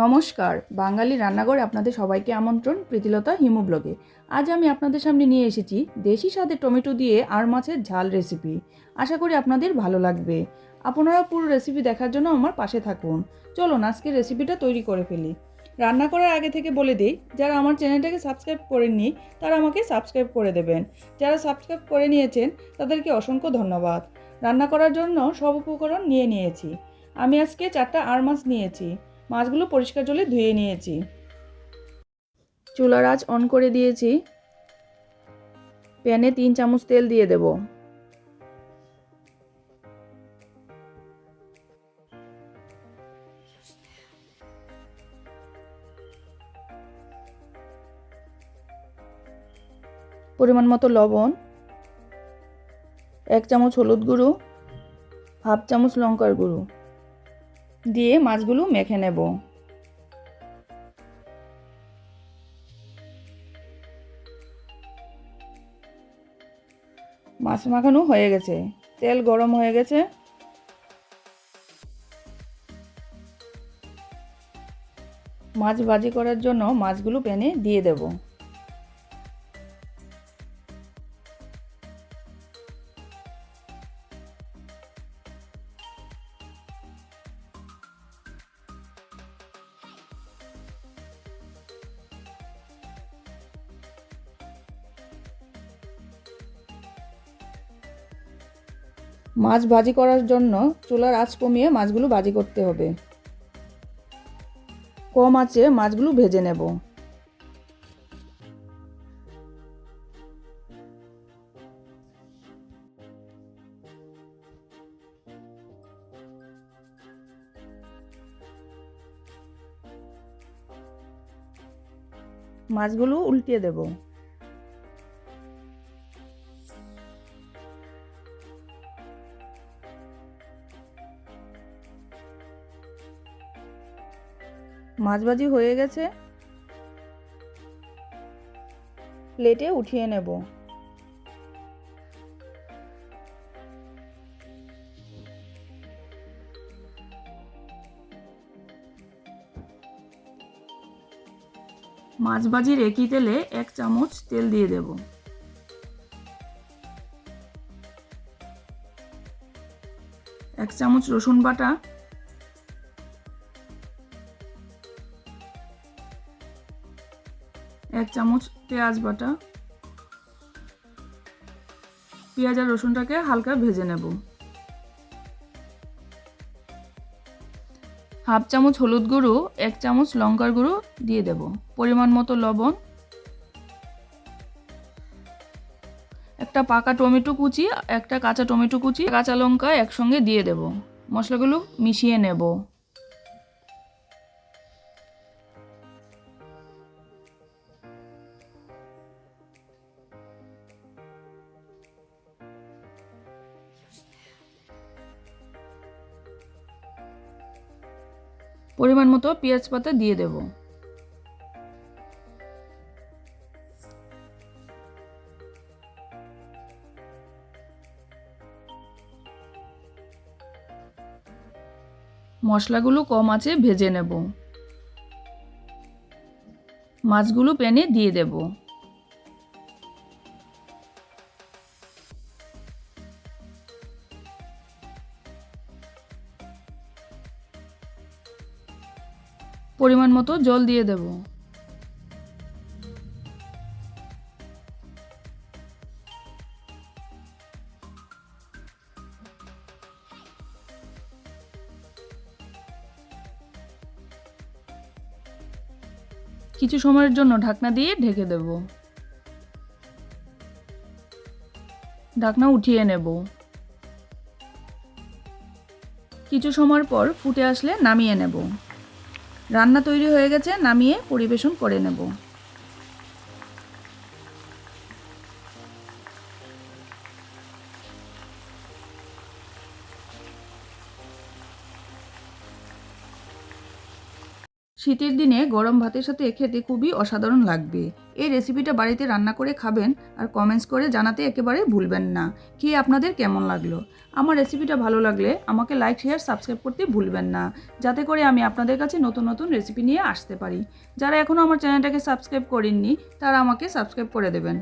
নমস্কার, বাঙালি রান্নাঘরে আপনাদের সবাইকে আমন্ত্রণ প্রীতিলতা হিমু ব্লগে। আজ আমি আপনাদের সামনে নিয়ে এসেছি দেশি স্বাদের টমেটো দিয়ে আর মাছের ঝাল রেসিপি। আশা করি আপনাদের ভালো লাগবে। আপনারা পুরো রেসিপি দেখার জন্য আমার পাশে থাকুন। চলুন আজকের রেসিপিটা তৈরি করে ফেলি। রান্না করার আগে থেকে বলে দিই, যারা আমার চ্যানেলটাকে সাবস্ক্রাইব করেননি তারা আমাকে সাবস্ক্রাইব করে দেবেন। যারা সাবস্ক্রাইব করে নিয়েছেন তাদেরকে অসংখ্য ধন্যবাদ। রান্না করার জন্য সব উপকরণ নিয়ে নিয়েছি। আমি আজকে 4টা আর মাছ নিয়েছি। মাছগুলো পরিষ্কার জলে ধুয়ে নিয়েছি। চুলার আঁচ অন করে দিয়েছি। প্যানে 3 চামচ তেল দিয়ে দেব। পরিমাণ মতো লবণ, 1 চামচ হলুদ গুঁড়ো, হাফ চামচ লঙ্কার গুঁড়ো দিয়ে মাছগুলো মেখে নেব। মাছ মাখানো হয়ে গেছে, তেল গরম হয়ে গেছে। মাছ ভাজি করার জন্য মাছগুলো প্যানে দিয়ে দেব। মাছ ভাজি করার জন্য চুলার আঁচ কমিয়ে মাছগুলো ভাজি করতে হবে। কম আঁচে মাছগুলো ভেজে নেব। মাছগুলো উল্টিয়ে দেব। মাছ ভাজি হয়ে গেছে, প্লেটে উঠিয়ে নেব। মাছ ভাজির একই তেলে 1 চামচ তেল দিয়ে দেব। 1 চামচ রসুন বাটা, 1 চামচ পেঁয়াজ বাটা। পেঁয়াজ আর রসুনটাকে হালকা ভেজে নেব। হাফ চামচ হলুদ গুঁড়ো, 1 চামচ লঙ্কার গুঁড়ো দিয়ে দেব। পরিমাণ মতো লবণ, একটা পাকা টমেটো কুচি, একটা কাঁচা টমেটো কুচি, কাঁচা লঙ্কা একসঙ্গে দিয়ে দেব। মশলাগুলো মিশিয়ে নেব। পরিমাণ মতো পেঁয়াজ পাতা দিয়ে দেব। মশলাগুলো কম আঁচে ভেজে নেব। মাছগুলো প্যানে দিয়ে দেব। পরিমাণ মতো জল দিয়ে দেব। কিছু সময়ের জন্য ঢাকনা দিয়ে ঢেকে দেব। ঢাকনা উঠিয়ে নেব। কিছু সময় পর ফুটে আসলে নামিয়ে নেব। রান্না তৈরি হয়ে গেছে, নামিয়ে পরিবেশন করে নেব। শীতের দিনে গরম ভাতের সাথে খেতে খুবই অসাধারণ লাগবে। এই রেসিপিটা বাড়িতে রান্না করে খাবেন আর কমেন্টস করে জানাতে একেবারে ভুলবেন না খেয়ে আপনাদের কেমন লাগলো। আমার রেসিপিটা ভালো লাগলে আমাকে লাইক শেয়ার সাবস্ক্রাইব করতে ভুলবেন না, যাতে করে আমি আপনাদের কাছে নতুন নতুন রেসিপি নিয়ে আসতে পারি। যারা এখনও আমার চ্যানেলটাকে সাবস্ক্রাইব করেননি তারা আমাকে সাবস্ক্রাইব করে দেবেন।